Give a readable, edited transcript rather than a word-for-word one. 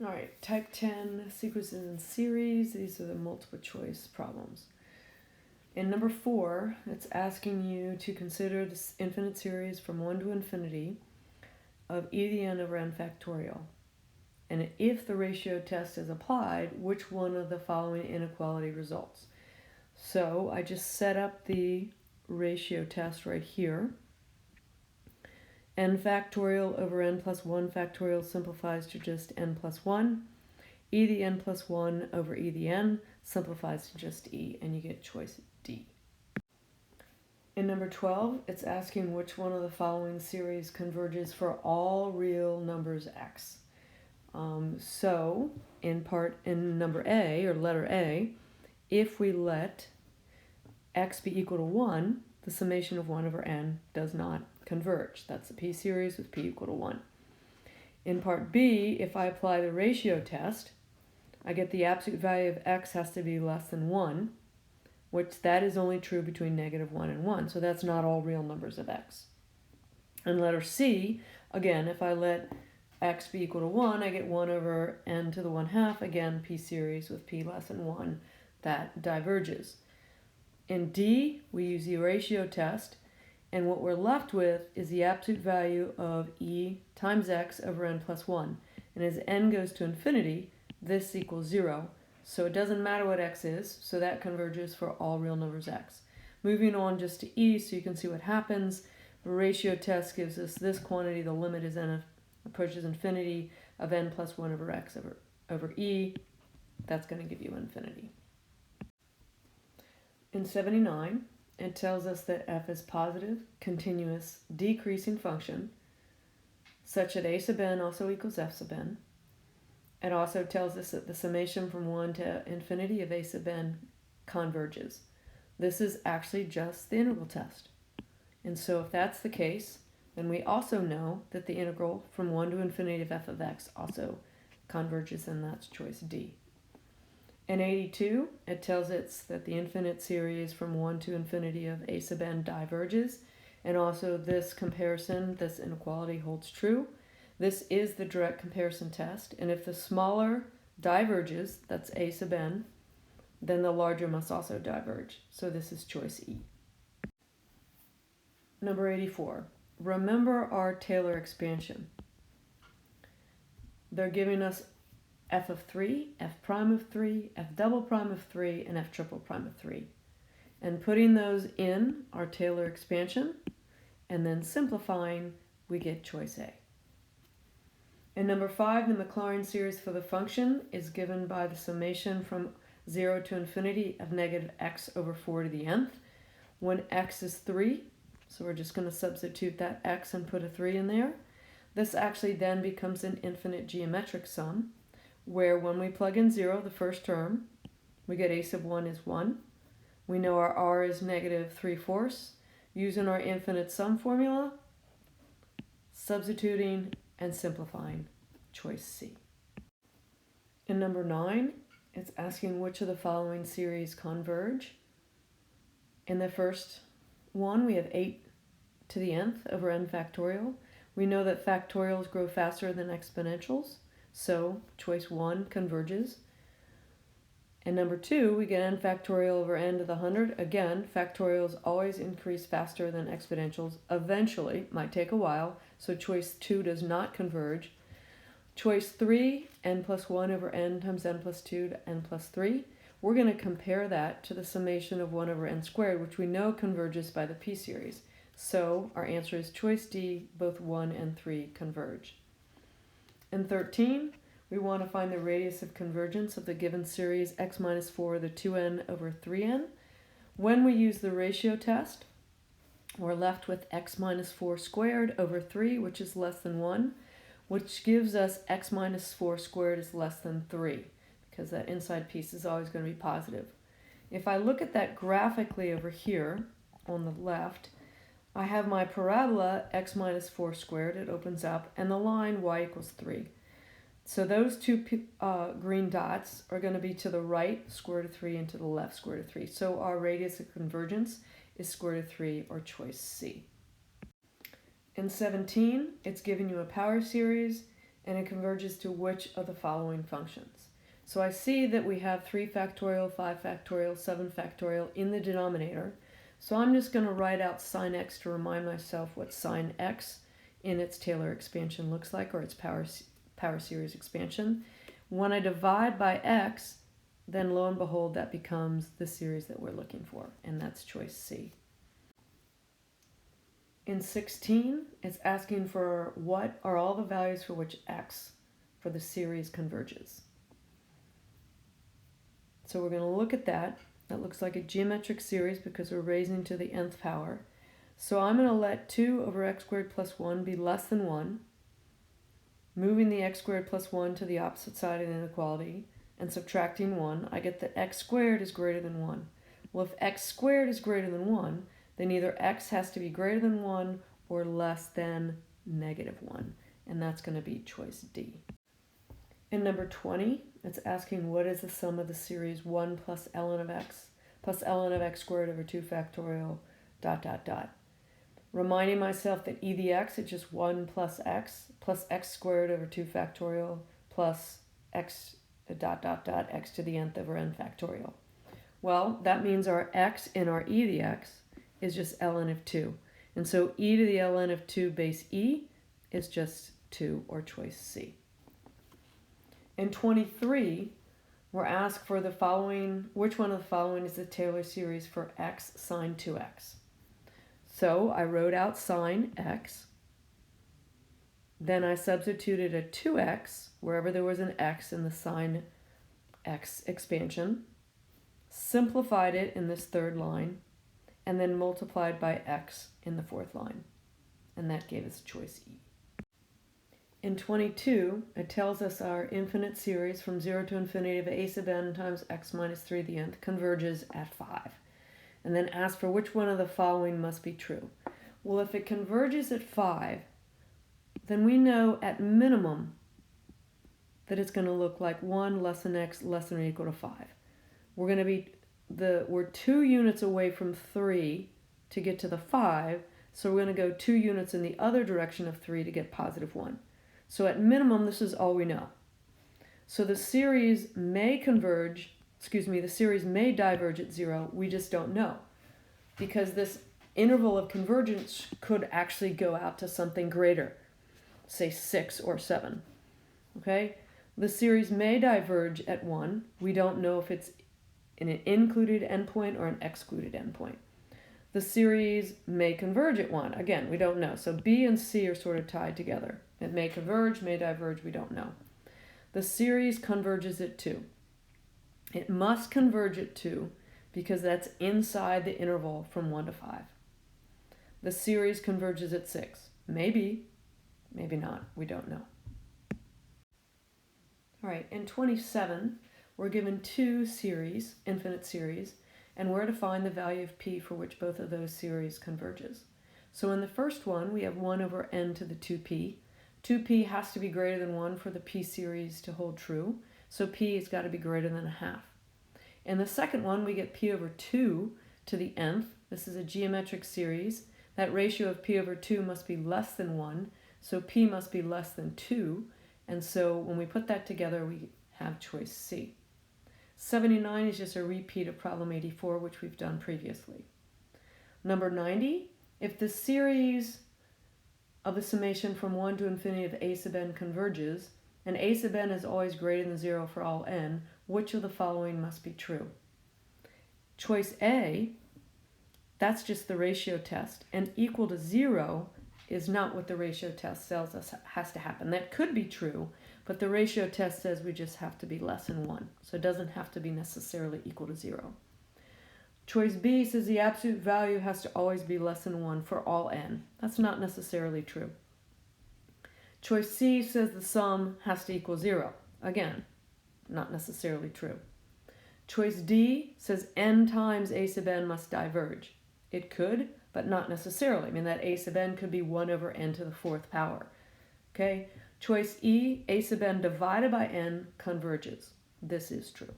All right, type 10, sequences and series. These are the multiple choice problems. In number 4, it's asking you to consider this infinite series from 1 to infinity of e to the n over n factorial. And if the ratio test is applied, which one of the following inequality results? So I just set up the ratio test right here. N factorial over n plus 1 factorial simplifies to just n plus 1. E to the n plus 1 over e to the n simplifies to just e, and you get choice D. In number 12, it's asking which one of the following series converges for all real numbers x. So in number A, or letter A, if we let x be equal to 1, the summation of 1 over n does not converge. That's the p series with p equal to 1. In part B, if I apply the ratio test, I get the absolute value of x has to be less than 1, which that is only true between -1 and 1. So that's not all real numbers of x. And letter C, again, if I let x be equal to 1, I get 1 over n to the 1/2, again, p series with p less than 1, that diverges. In D, we use the ratio test, and what we're left with is the absolute value of e times x over n plus 1. And as n goes to infinity, this equals 0. So it doesn't matter what x is, so that converges for all real numbers x. Moving on just to e, so you can see what happens. The ratio test gives us this quantity, the limit as n approaches infinity, of n plus 1 over x over e. That's going to give you infinity. In 79, it tells us that f is positive, continuous, decreasing function, such that a sub n also equals f sub n. It also tells us that the summation from 1 to infinity of a sub n converges. This is actually just the integral test. And so if that's the case, then we also know that the integral from 1 to infinity of f of x also converges, and that's choice D. In 82, it tells us that the infinite series from 1 to infinity of a sub n diverges, and also this comparison, this inequality holds true. This is the direct comparison test, and if the smaller diverges, that's a sub n, then the larger must also diverge. So this is choice E. Number 84. Remember our Taylor expansion. They're giving us f of 3, f prime of 3, f double prime of 3, and f triple prime of 3. And putting those in our Taylor expansion, and then simplifying, we get choice A. And number 5, the Chlorine series for the function is given by the summation from 0 to infinity of negative x over 4 to the nth. When x is 3, so we're just going to substitute that x and put a 3 in there. This actually then becomes an infinite geometric sum, where when we plug in 0, the first term, we get a sub 1 is 1. We know our r is negative 3/4. Using our infinite sum formula, substituting and simplifying, choice C. In number 9, it's asking which of the following series converge. In the first one, we have 8 to the nth over n factorial. We know that factorials grow faster than exponentials, so choice 1 converges. In number 2, we get n factorial over n to the 100. Again, factorials always increase faster than exponentials. Eventually, might take a while, so choice 2 does not converge. Choice 3, n plus 1 over n times n plus 2 to n plus 3. We're going to compare that to the summation of 1 over n squared, which we know converges by the p series. So our answer is choice D, both 1 and 3 converge. In 13, we want to find the radius of convergence of the given series x minus 4 to 2n over 3n. When we use the ratio test, we're left with x minus 4 squared over 3, which is less than 1, which gives us x minus 4 squared is less than 3, because that inside piece is always going to be positive. If I look at that graphically over here on the left, I have my parabola x minus 4 squared, it opens up, and the line y equals 3. So those two green dots are going to be to the right, square root of 3, and to the left, square root of 3. So our radius of convergence is square root of 3, or choice C. In 17, it's giving you a power series, and it converges to which of the following functions? So I see that we have 3 factorial, 5 factorial, 7 factorial in the denominator. So I'm just going to write out sine x to remind myself what sine x in its Taylor expansion looks like, or its power series expansion. When I divide by x, then lo and behold, that becomes the series that we're looking for, and that's choice C. In 16, it's asking for what are all the values for which x for the series converges. So we're going to look at that. That looks like a geometric series because we're raising to the nth power. So I'm going to let 2 over x squared plus 1 be less than 1, moving the x squared plus 1 to the opposite side of the inequality, and subtracting 1, I get that x squared is greater than 1. Well, if x squared is greater than 1, then either x has to be greater than 1 or less than negative 1, and that's going to be choice D. In number 20, it's asking what is the sum of the series 1 plus ln of x plus ln of x squared over 2 factorial ... Reminding myself that e to the x is just 1 plus x squared over 2 factorial plus x ... x to the nth over n factorial. Well, that means our x in our e to the x is just ln of 2. And so e to the ln of 2 base e is just 2, or choice C. In 23, we're asked for the following, which one of the following is the Taylor series for x sine 2x? So I wrote out sine x, then I substituted a 2x wherever there was an x in the sine x expansion, simplified it in this third line, and then multiplied by x in the fourth line. And that gave us choice E. In 22, it tells us our infinite series from 0 to infinity of a sub n times x minus 3 to the nth converges at 5. And then asks for which one of the following must be true. Well, if it converges at 5, then we know at minimum that it's going to look like 1 less than x less than or equal to 5. We're 2 units away from 3 to get to the 5, so we're going to go 2 units in the other direction of 3 to get positive 1. So at minimum, this is all we know. So the series may the series may diverge at 0, we just don't know. Because this interval of convergence could actually go out to something greater, say 6 or 7. Okay? The series may diverge at 1. We don't know if it's in an included endpoint or an excluded endpoint. The series may converge at 1. Again, we don't know. So B and C are sort of tied together. It may converge, may diverge, we don't know. The series converges at 2. It must converge at 2 because that's inside the interval from 1 to 5. The series converges at 6. Maybe, maybe not. We don't know. All right, in 27, we're given 2 series, infinite series, and we're to find the value of p for which both of those series converges. So in the first one, we have 1 over n to the 2p. 2p has to be greater than 1 for the p series to hold true, so p has got to be greater than a half. In the second one, we get p over 2 to the nth. This is a geometric series. That ratio of p over 2 must be less than 1, so p must be less than 2, and so when we put that together, we have choice C. 79 is just a repeat of problem 84, which we've done previously. Number 90, if the series of the summation from 1 to infinity of a sub n converges, and a sub n is always greater than 0 for all n, which of the following must be true? Choice A, that's just the ratio test, and equal to 0 is not what the ratio test tells us has to happen. That could be true, but the ratio test says we just have to be less than 1, so it doesn't have to be necessarily equal to 0. Choice B says the absolute value has to always be less than 1 for all n. That's not necessarily true. Choice C says the sum has to equal 0. Again, not necessarily true. Choice D says n times a sub n must diverge. It could, but not necessarily. I mean, that a sub n could be 1 over n to the 4th power. Okay? Choice E, a sub n divided by n converges. This is true.